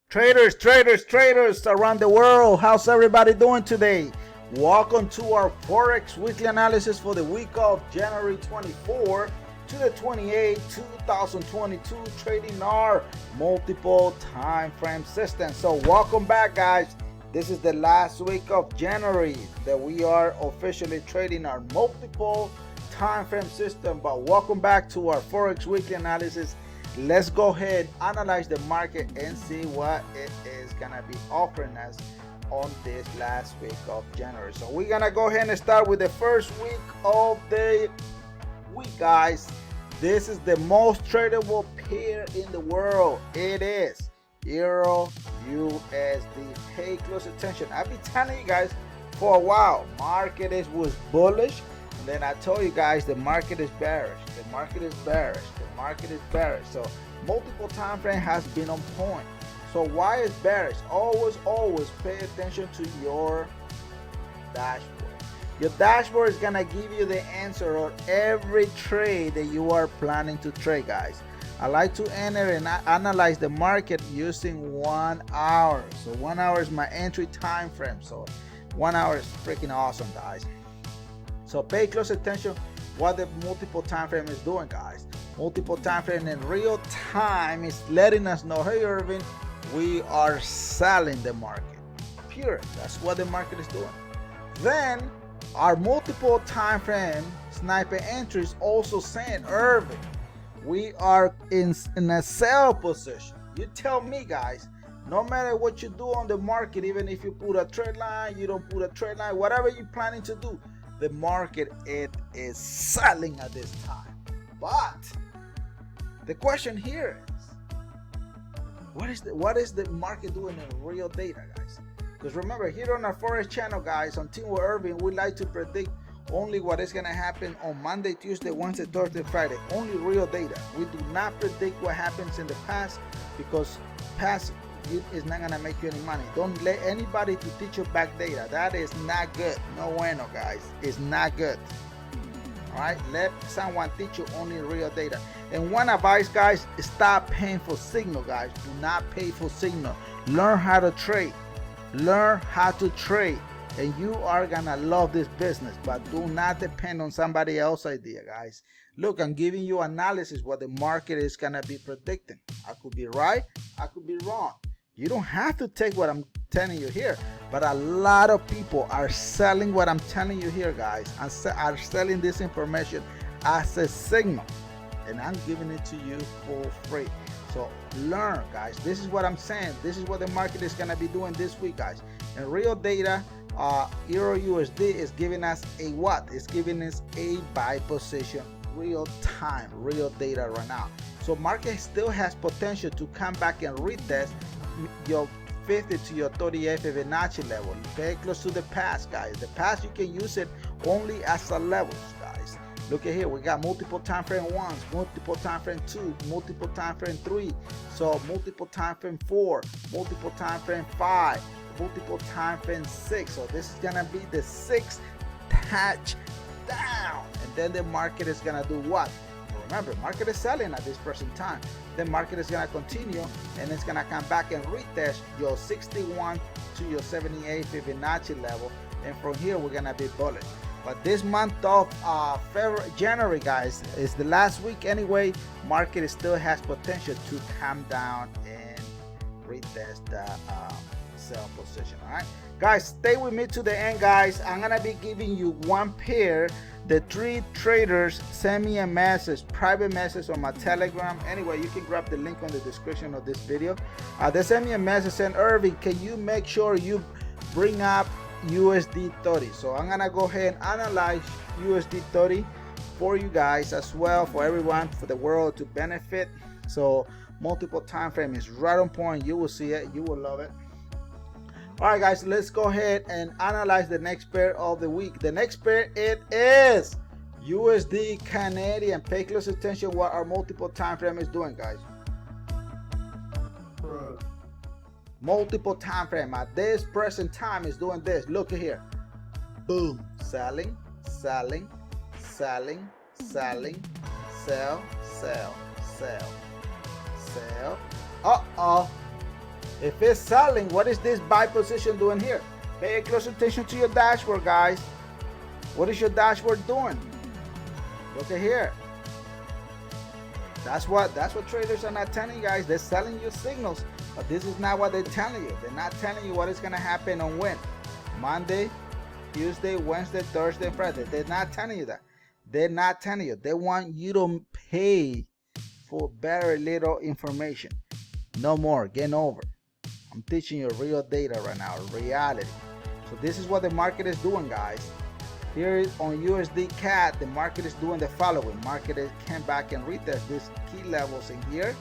Traders around the world, how's everybody doing today? Welcome to our Forex weekly analysis for the week of January 24 to the 28th, 2022, trading our multiple time frame system. So welcome back, guys. This is the last week of January that we are officially trading our multiple time frame system, but welcome back to our Forex weekly analysis. Let's go ahead, analyze the market and see what it is gonna be offering us on this last week of January. So we're gonna go ahead and start with the first week of the week, guys. This is the most tradable pair in the world. It is Euro USD. Pay close attention. I've been telling you guys for a while, market was bullish. And then I told you guys the market is bearish. The market is bearish. The market is bearish. So multiple time frame has been on point. So why is bearish? Always pay attention to your dashboard. Your dashboard is gonna give you the answer on every trade that you are planning to trade, guys. I like to enter and analyze the market using 1 hour. So 1 hour is my entry time frame. So 1 hour is freaking awesome, guys. So pay close attention what the multiple time frame is doing, guys. Multiple time frame in real time is letting us know, hey Irvin, we are selling the market. Period. That's what the market is doing. Then our multiple time frame sniper entries also saying, Irvin, we are in a sell position. You tell me, guys, no matter what you do on the market, even if you put a trade line, you don't put a trade line, whatever you're planning to do, the market, it is selling at this time. But the question here is, what is the market doing in real data, guys? Because remember, here on our Forex channel, guys, on Team with Irvin, we like to predict only what is going to happen on Monday, Tuesday, Wednesday, Thursday, Friday. Only real data. We do not predict what happens in the past, because past is not going to make you any money. Don't let anybody to teach you back data. That is not good. No bueno, guys. It's not good. All right, let someone teach you only real data. And one advice, guys, is stop paying for signal, guys. Do not pay for signal. Learn how to trade. Learn how to trade, and you are gonna love this business. But do not depend on somebody else's idea, guys. Look, I'm giving you analysis what the market is gonna be predicting. I could be right, I could be wrong. You don't have to take what I'm telling you here, but a lot of people are selling what I'm telling you here, guys, and are selling this information as a signal, and I'm giving it to you for free. So learn, guys. This is what I'm saying. This is what the market is going to be doing this week, guys. And real data, Eur USD is giving us a what? It's giving us a buy position, real time, real data right now. So market still has potential to come back and retest your 50 to your 38 Fibonacci level. Pay close to the past, guys. The past, you can use it only as a levels, guys. Look at here, we got multiple time frame 1s, multiple time frame 2, multiple time frame 3, so multiple time frame 4, multiple time frame 5, multiple time frame 6. So this is gonna be the 6th touch down, and then the market is gonna do what? Remember, market is selling at this present time. The market is gonna continue, and it's gonna come back and retest your 61 to your 78 Fibonacci level, and from here we're gonna be bullish. But this month of January, guys, is the last week anyway. Market still has potential to come down and retest the sell position. All right, guys, stay with me to the end, guys. I'm gonna be giving you one pair. The 3 traders send me a message, private message on my Telegram. Anyway, you can grab the link on the description of this video. They send me a message saying, Irvin, can you make sure you bring up USD 30? So I'm gonna go ahead and analyze USD 30 for you guys as well, for everyone, for the world to benefit. So multiple time frame is right on point. You will see it, you will love it. All right, guys, let's go ahead and analyze the next pair of the week. The next pair, it is USD Canadian. Pay close attention what our multiple time frame is doing, guys. Multiple time frame at this present time is doing this. Look at here. Boom. Selling, selling, selling, selling, sell, sell, sell, sell. If it's selling, what is this buy position doing here? Pay close attention to your dashboard, guys. What is your dashboard doing? Look at here. That's what traders are not telling you guys. They're selling you signals, but this is not what they're telling you. They're not telling you what is going to happen on when. Monday, Tuesday, Wednesday, Thursday, and Friday. They're not telling you that. They're not telling you. They want you to pay for very little information. No more. Get over. I'm teaching you real data right now, reality. So this is what the market is doing, guys. Here on USDCAD, the market is doing the following. Market came back and retest these key levels in here.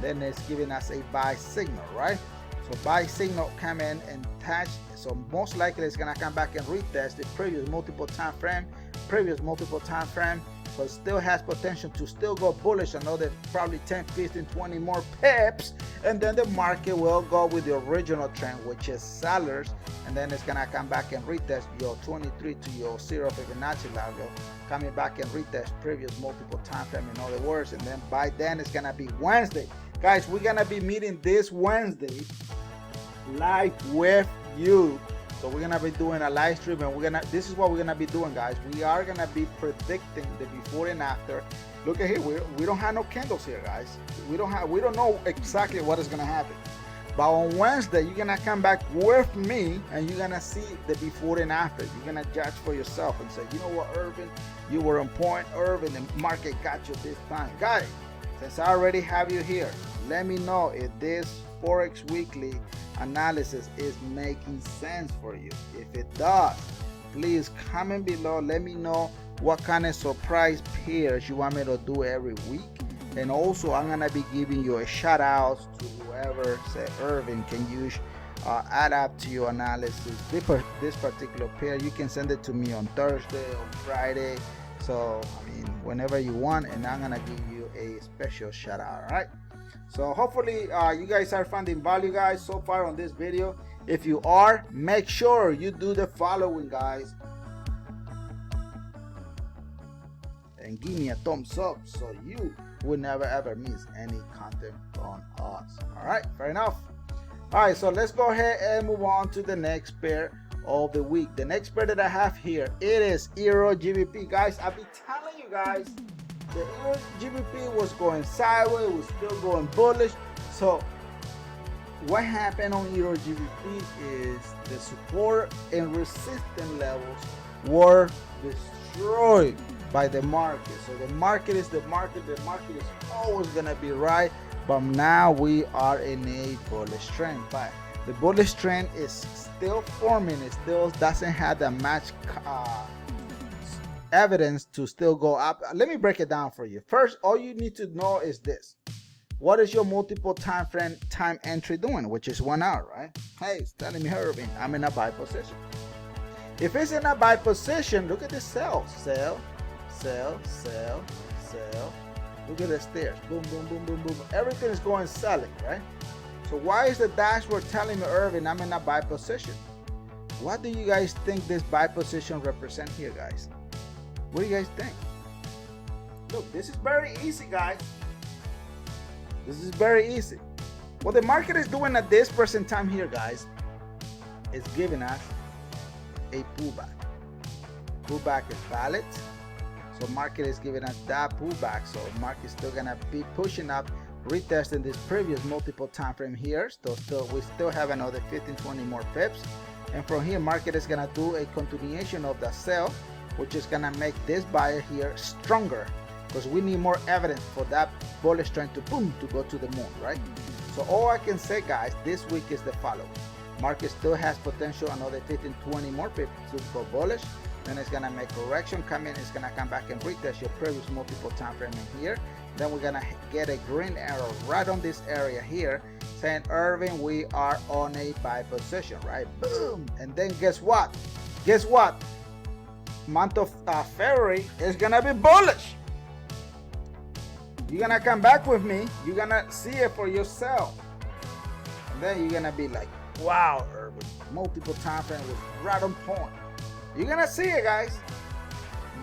Then it's giving us a buy signal, right? So buy signal come in and touch. So most likely it's gonna come back and retest the previous multiple time frame. So it still has potential to still go bullish another probably 10, 15, 20 more pips, and then the market will go with the original trend, which is sellers, and then it's gonna come back and retest your 23 to your 0 Fibonacci level, coming back and retest previous multiple time frame, in other words. And then by then it's gonna be Wednesday, guys. We're gonna be meeting this Wednesday live with you. So we're gonna be doing a live stream, and this is what we're gonna be doing, guys. We are gonna be predicting the before and after. Look at here, we don't have no candles here, guys. We don't know exactly what is gonna happen. But on Wednesday, you're gonna come back with me and you're gonna see the before and after. You're gonna judge for yourself and say, you know what, Irvin, you were on point. Irvin, the market got you this time. Guys, since I already have you here, let me know if this Forex Weekly analysis is making sense for you. If it does, please comment below. Let me know what kind of surprise pairs you want me to do every week. And also, I'm gonna be giving you a shout out to whoever said, Irvin, can you add up to your analysis this particular pair? You can send it to me on Thursday or Friday. So I mean, whenever you want, and I'm gonna give you a special shout out. All right. So hopefully you guys are finding value, guys, so far on this video. If you are, make sure you do the following, guys, and give me a thumbs up so you will never ever miss any content on us. All right, fair enough. All right, so let's go ahead and move on to the next pair of the week. The next pair that I have here, it is EURGBP. Guys, I've been telling you guys, the EURGBP was going sideways, was still going bullish. So what happened on EURGBP is the support and resistance levels were destroyed by the market. So the market is the market. The market is always gonna be right. But now we are in a bullish trend. But the bullish trend is still forming. It still doesn't have that much evidence to still go up. Let me break it down for you. First, all you need to know is this. What is your multiple time frame time entry doing? Which is 1 hour, right? Hey, it's telling me, Irvin, I'm in a buy position. If it's in a buy position, look at the sell. Sell, sell, sell, sell. Look at the stairs. Boom, boom, boom, boom, boom. Everything is going selling, right? So why is the dashboard telling me, Irvin, I'm in a buy position? What do you guys think this buy position represent here, guys? What do you guys think? Look, this is very easy, guys. This is very easy. What the market is doing at this present time here, guys, is giving us a pullback. Pullback is valid. So market is giving us that pullback. So market is still gonna be pushing up, retesting this previous multiple time frame here. We still have another 15, 20 more pips. And from here, market is gonna do a continuation of the sell, which is gonna make this buyer here stronger, because we need more evidence for that bullish trend to boom, to go to the moon, right? So all I can say, guys, this week is the following. Market still has potential, another 15, 20 more pips to go bullish. Then it's gonna make correction, come in, it's gonna come back and retest your previous multiple time frame in here. Then we're gonna get a green arrow right on this area here, saying, Irvin, we are on a buy position, right? Boom. And then guess what? Guess what? Month of February is gonna be bullish. You're gonna come back with me, you're gonna see it for yourself, and then you're gonna be like, wow, Irvin, multiple time frame was right on point. You're gonna see it, guys.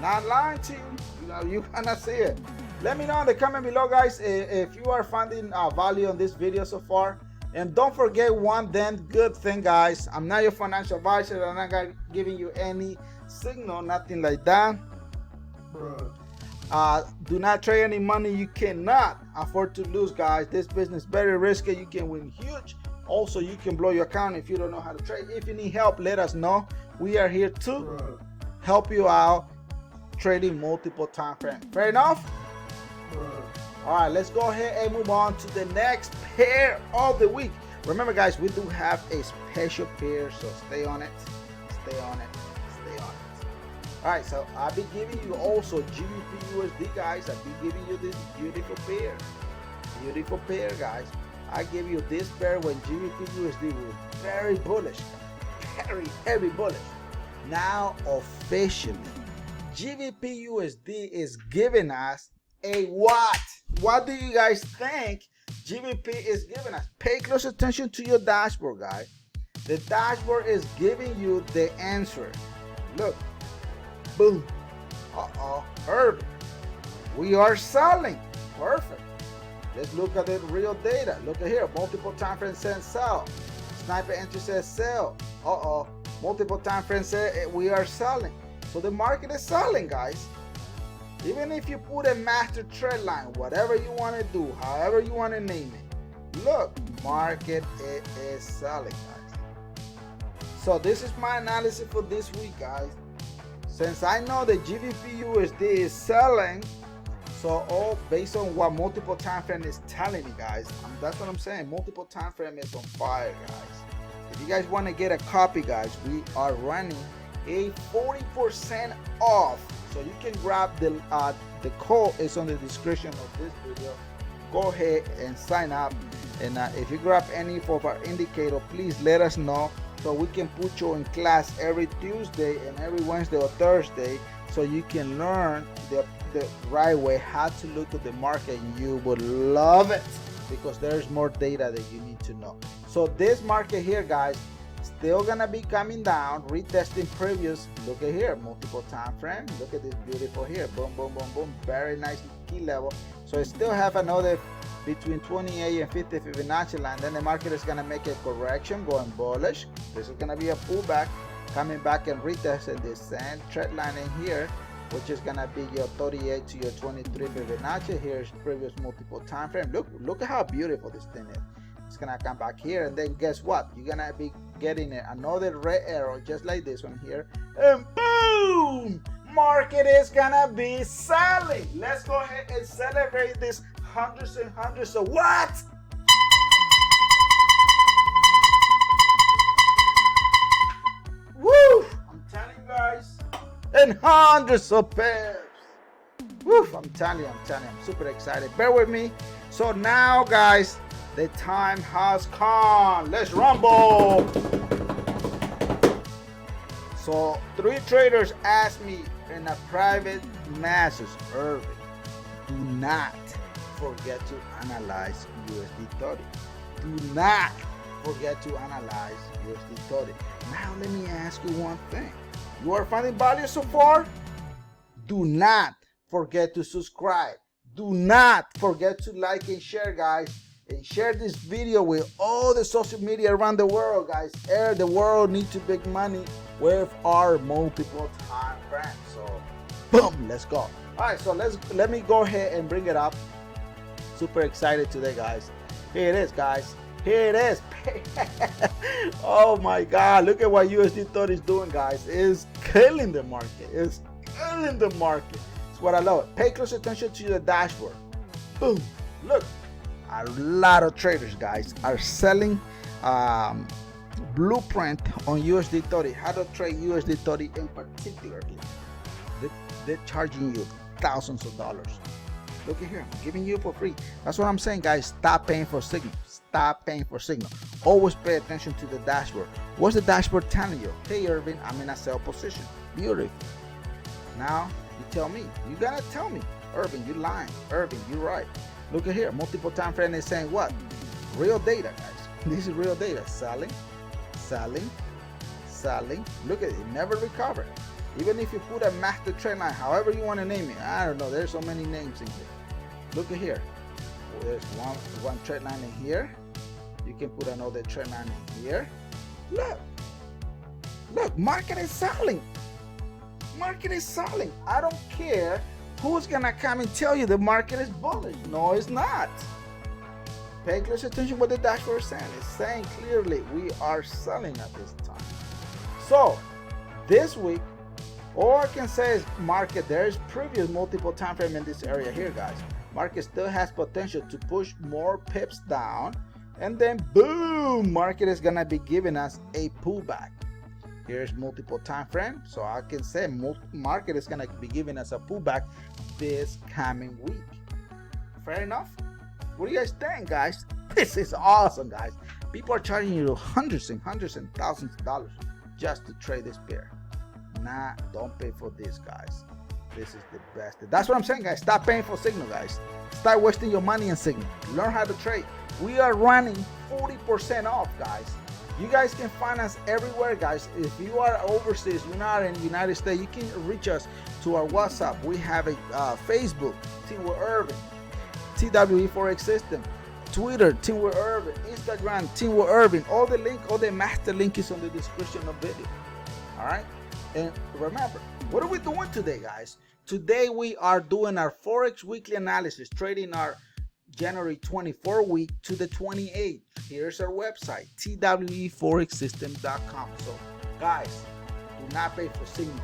Not lying to you. You know, you're gonna see it. Let me know in the comment below, guys, if you are finding value on this video so far. And don't forget one damn good thing, guys. I'm not your financial advisor. I'm not giving you any signal, nothing like that. Do not trade any money you cannot afford to lose, guys. This business is very risky. You can win huge. Also, you can blow your account if you don't know how to trade. If you need help, let us know. We are here to help you out trading multiple time frames. Fair enough? All right, let's go ahead and move on to the next pair of the week. Remember, guys, we do have a special pair, so stay on it, stay on it, stay on it. All right, so I'll be giving you also GBPUSD, guys. I'll be giving you this beautiful pair, guys. I give you this pair when GBPUSD was very bullish, very heavy bullish. Now officially, GBPUSD is giving us a what? What do you guys think GBP is giving us? Pay close attention to your dashboard, guys. The dashboard is giving you the answer. Look, boom. Urban. We are selling. Perfect. Let's look at the real data. Look at here. Multiple time frames says sell. Sniper entry says sell. Multiple time frames say we are selling. So the market is selling, guys. Even if you put a master trend line, whatever you want to do, however you want to name it, look, market is selling, guys. So this is my analysis for this week, guys. Since I know that GBPUSD is selling, so all based on what multiple time frame is telling me, guys, that's what I'm saying. Multiple time frame is on fire, guys. If you guys want to get a copy, guys, we are running a 40% off. So you can grab the code is on the description of this video. Go ahead and sign up. And if you grab any of our indicator, please let us know so we can put you in class every Tuesday and every Wednesday or Thursday, so you can learn the right way how to look at the market. You would love it because there's more data that you need to know. So this market here, guys, still gonna be coming down, retesting previous. Look at here, multiple time frame. Look at this beautiful here, boom, boom, boom, boom, very nice key level. So it still have another between 28 and 50 Fibonacci line. Then the market is gonna make a correction, going bullish. This is gonna be a pullback, coming back and retesting this same trend line in here, which is gonna be your 38 to your 23 Fibonacci. Here's previous multiple time frame. Look at how beautiful this thing is. It's gonna come back here, and then guess what? You're gonna be getting another red arrow just like this one here, and boom, market is gonna be selling. Let's go ahead and celebrate this hundreds and hundreds of what? Woo! I'm telling you guys, and hundreds of pairs. Woo! I'm telling you, I'm super excited. Bear with me. So now, guys, the time has come. Let's rumble. So 3 traders asked me in a private message, Irving, do not forget to analyze USD30. Do not forget to analyze USD30. Now let me ask you one thing. You are finding value so far? Do not forget to subscribe. Do not forget to like and share, guys. And share this video with all the social media around the world, guys. The world needs to make money with our multiple time frames. So boom, let's go. All right, so let me go ahead and bring it up. Super excited today, guys. Here it is, guys. Here it is. Oh my God, look at what USD30 is doing, guys. It's killing the market. It's killing the market. It's what I love. Pay close attention to the dashboard. Boom, look. A lot of traders, guys, are selling blueprint on USD30, how to trade USD30 in particular. They're charging you thousands of dollars. Look at here, I'm giving you for free. That's what I'm saying, guys. Stop paying for signal. Stop paying for signal. Always pay attention to the dashboard. What's the dashboard telling you? Hey, Irving, I'm in a sell position. Beautiful. Now you tell me. You gotta tell me, Irving, you lying. Irving, you right. Look at here, multiple time frame is saying what? Real data, guys. This is real data. Selling, selling, selling. Look at it, it never recovered. Even if you put a master trend line, however you want to name it, I don't know, there's so many names in here. Look at here. There's one trend line in here. You can put another trend line in here. Look, market is selling. Market is selling. I don't care who's gonna come and tell you the market is bullish. No, it's not. Pay close attention what the dashboard is saying. It's saying clearly we are selling at this time. So this week, all I can say is market, there is previous multiple time frame in this area here, guys. Market still has potential to push more pips down, and then boom, market is gonna be giving us a pullback. Here's multiple time frame, so I can say market is gonna be giving us a pullback this coming week. Fair enough? What do you guys think, guys? This is awesome, guys. People are charging you hundreds and thousands of dollars just to trade this pair. Nah, don't pay for this, guys. This is the best. That's what I'm saying, guys. Stop paying for signal, guys. Start wasting your money in signal. Learn how to trade. We are running 40% off, guys. You guys can find us everywhere, guys. If you are overseas, you're not in the United States, you can reach us to our WhatsApp. We have a Facebook, Team with Irvin, TWE Forex System, Twitter, Team with Irvin, Instagram, Team with Irvin. All the master link is on the description of the video. All right. And remember, what are we doing today, guys? Today we are doing our Forex weekly analysis, trading our January 24 week to the 28th. Here's our website, tweforexsystem.com. So guys, do not pay for signal.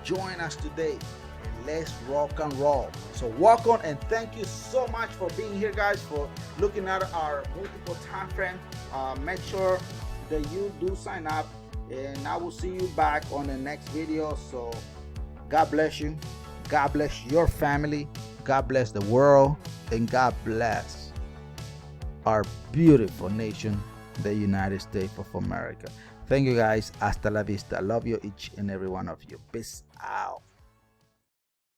Join us today and let's rock and roll. So walk on, and thank you so much for being here, guys, for looking at our multiple time frame. Make sure that you do sign up, and I will see you back on the next video. So God bless you. God bless your family. God bless the world, and God bless our beautiful nation, the United States of America. Thank you, guys. Hasta la vista. Love you, each and every one of you. Peace out.